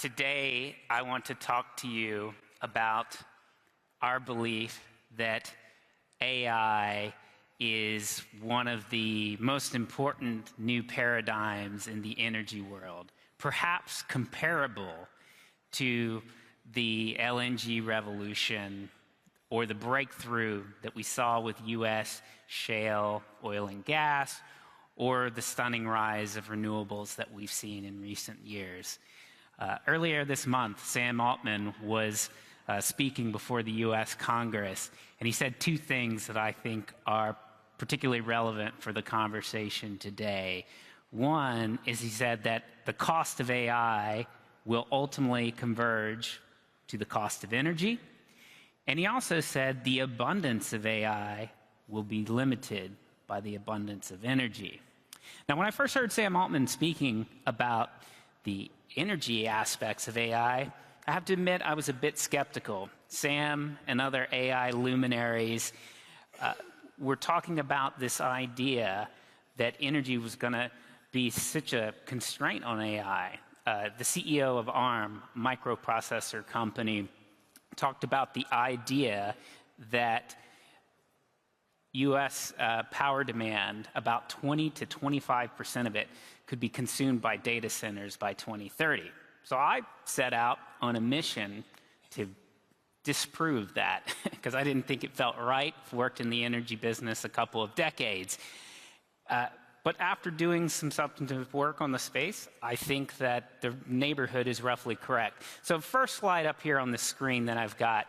Today, I want to talk to you about our belief that AI is one of the most important new paradigms in the energy world, perhaps comparable to the LNG revolution or the breakthrough that we saw with U.S. shale oil and gas, or the stunning rise of renewables that we've seen in recent years. Earlier this month, Sam Altman was speaking before the U.S. Congress, and he said two things that I think are particularly relevant for the conversation today. One is he said that the cost of AI will ultimately converge to the cost of energy, and he also said the abundance of AI will be limited by the abundance of energy. Now, when I first heard Sam Altman speaking about the energy aspects of AI, I have to admit I was a bit skeptical. Sam and other AI luminaries were talking about this idea that energy was going to be such a constraint on AI. The CEO of ARM, microprocessor company, talked about the idea that U.S. power demand, about 20 to 25% of it, could be consumed by data centers by 2030. So I set out on a mission to disprove that because I didn't think it felt right. I've worked in the energy business a couple of decades. But after doing some substantive work on the space, I think that the neighborhood is roughly correct. So first slide up here on the screen that I've got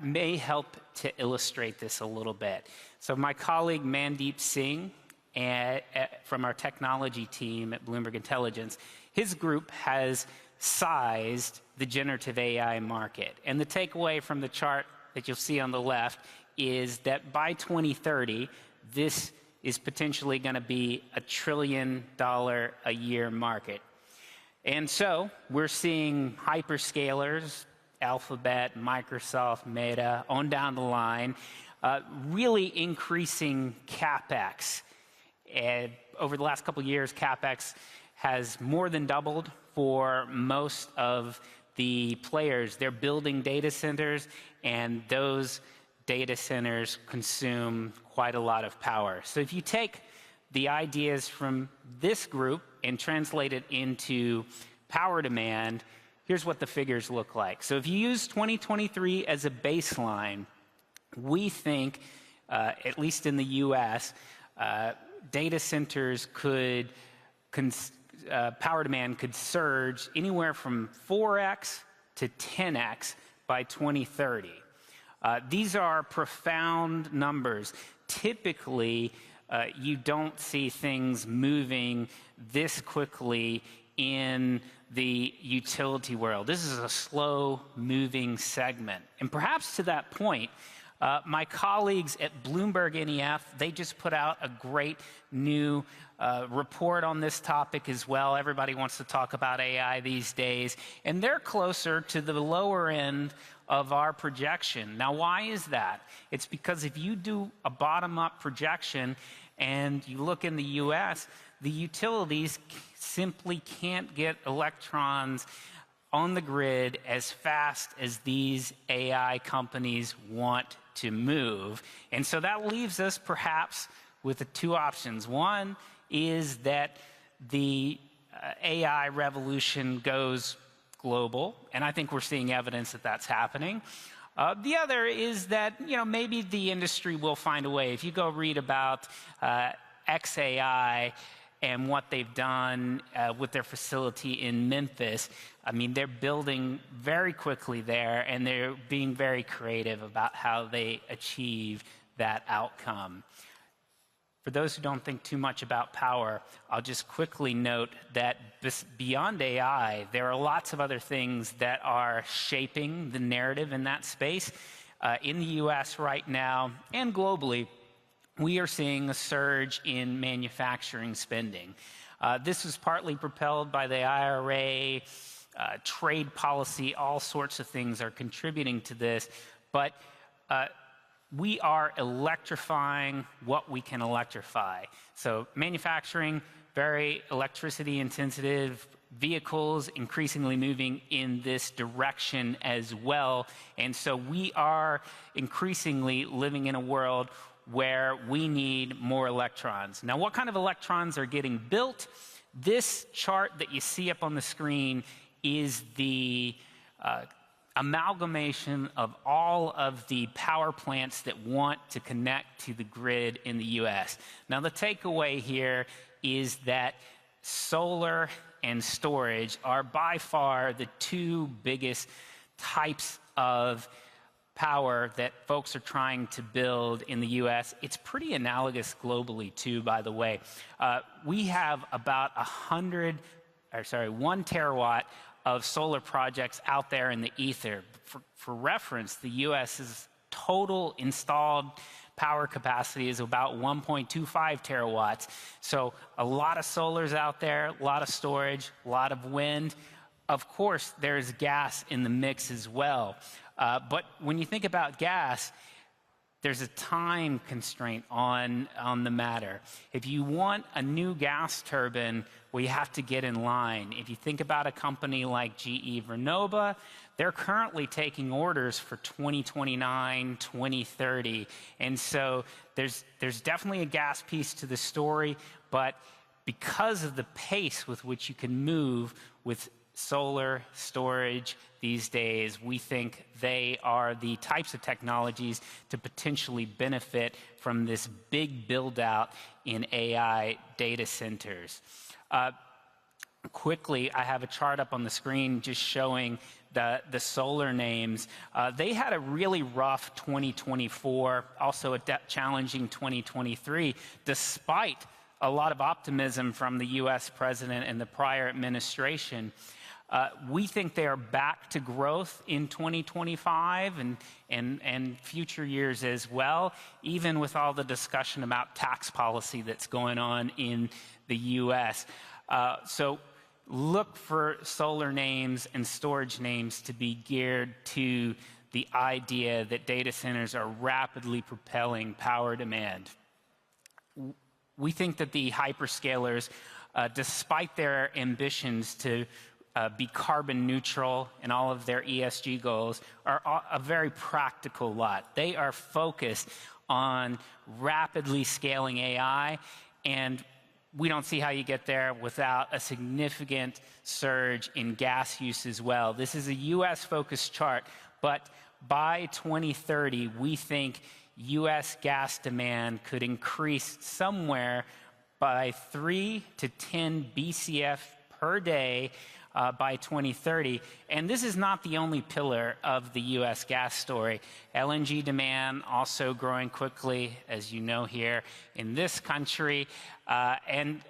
may help to illustrate this a little bit. So my colleague Mandeep Singh from our technology team at Bloomberg Intelligence, his group has sized the generative AI market. And the takeaway from the chart that you'll see on the left is that by 2030, this is potentially going to be a $1 trillion a year market. And so we're seeing hyperscalers, Alphabet, Microsoft, Meta, on down the line, really increasing CapEx. And over the last couple of years, CapEx has more than doubled for most of the players. They're building data centers, and those data centers consume quite a lot of power. So if you take the ideas from this group and translate it into power demand, here's what the figures look like. So if you use 2023 as a baseline, we think, at least in the US, data centers could, power demand could surge anywhere from 4x to 10x by 2030. These are profound numbers. Typically, you don't see things moving this quickly in the utility world. This is a slow-moving segment. And perhaps to that point, my colleagues at Bloomberg NEF, they just put out a great new report on this topic as well. Everybody wants to talk about AI these days, and they're closer to the lower end of our projection. Now, why is that? It's because if you do a bottom-up projection and you look in the US, the utilities simply can't get electrons on the grid as fast as these AI companies want to move. And so that leaves us perhaps with the two options. One is that the AI revolution goes global, and I think we're seeing evidence that that's happening. The other is that, maybe the industry will find a way. If you go read about XAI and what they've done with their facility in Memphis, I mean, they're building very quickly there, and they're being very creative about how they achieve that outcome. For those who don't think too much about power, I'll just quickly note that beyond AI, there are lots of other things that are shaping the narrative in that space. In the US right now, and globally, we are seeing a surge in manufacturing spending. This was partly propelled by the IRA, trade policy, all sorts of things are contributing to this, but we are electrifying what we can electrify. So manufacturing very electricity intensive vehicles increasingly moving in this direction as well. And so we are increasingly living in a world where we need more electrons. Now, what kind of electrons are getting built? This chart that you see up on the screen is the amalgamation of all of the power plants that want to connect to the grid in the US. Now, the takeaway here is that solar and storage are by far the two biggest types of power that folks are trying to build in the US. It's pretty analogous globally too, by the way. We have about 1 terawatt of solar projects out there in the ether. For reference, the US's total installed power capacity is about 1.25 terawatts. So a lot of solar's out there, a lot of storage, a lot of wind. Of course, there's gas in the mix as well. But when you think about gas, there's a time constraint on the matter. If you want a new gas turbine, well, you have to get in line. If you think about a company like GE Vernova, they're currently taking orders for 2029, 2030. And so there's definitely a gas piece to the story, but because of the pace with which you can move with solar storage these days, we think they are the types of technologies to potentially benefit from this big build out in AI data centers. Quickly, I have a chart up on the screen just showing the solar names. They had a really rough 2024, also a challenging 2023, despite a lot of optimism from the US president and the prior administration. We think they are back to growth in 2025 and future years as well, even with all the discussion about tax policy that's going on in the US. So look for solar names and storage names to be geared to the idea that data centers are rapidly propelling power demand. We think that the hyperscalers, despite their ambitions to be carbon neutral and all of their ESG goals, are a very practical lot. They are focused on rapidly scaling AI, and we don't see how you get there without a significant surge in gas use as well. This is a US-focused chart, but by 2030, we think US gas demand could increase somewhere by 3 to 10 BCF per day by 2030. And this is not the only pillar of the US gas story. LNG demand also growing quickly, as you know, here in this country. And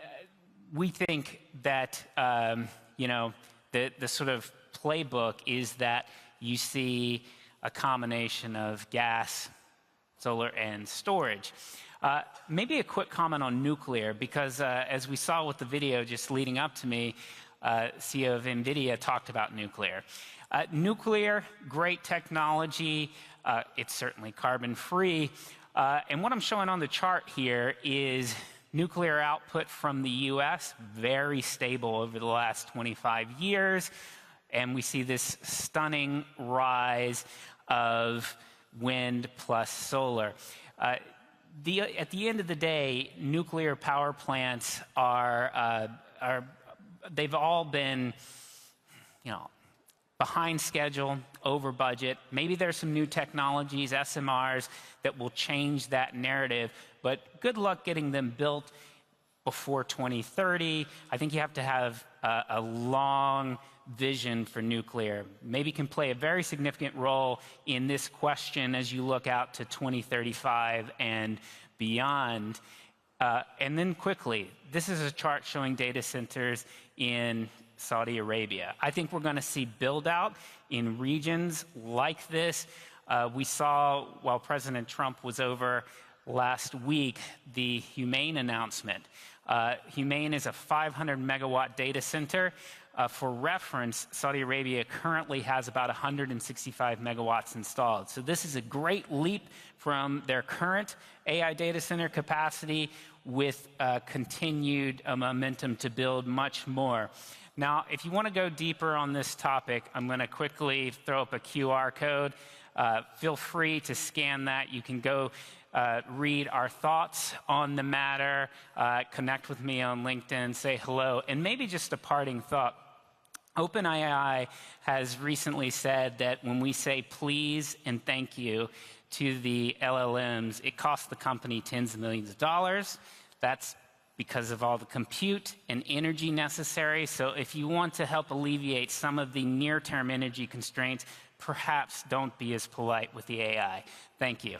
we think that, the sort of playbook is that you see a combination of gas, solar, and storage. Maybe a quick comment on nuclear, because as we saw with the video just leading up to me, CEO of NVIDIA talked about nuclear. Nuclear, great technology. It's certainly carbon-free. And what I'm showing on the chart here is nuclear output from the US, very stable over the last 25 years. And we see this stunning rise of wind plus solar. At the end of the day, nuclear power plants they've all been, behind schedule, over budget. Maybe there's some new technologies, SMRs, that will change that narrative, but good luck getting them built before 2030. I think you have to have a long vision for nuclear. Maybe can play a very significant role in this question as you look out to 2035 and beyond. And then quickly, this is a chart showing data centers in Saudi Arabia. I think we're going to see build out in regions like this. We saw while President Trump was over last week the humane announcement Humane is a 500 megawatt data center. For reference, Saudi Arabia currently has about 165 megawatts installed. So this is a great leap from their current AI data center capacity with continued momentum to build much more. Now, if you want to go deeper on this topic, I'm going to quickly throw up a QR code. Feel free to scan that. You can go read our thoughts on the matter, connect with me on LinkedIn, say hello, and maybe just a parting thought. OpenAI has recently said that when we say please and thank you to the LLMs, it costs the company tens of millions of dollars. That's because of all the compute and energy necessary. So if you want to help alleviate some of the near-term energy constraints, perhaps don't be as polite with the AI. Thank you.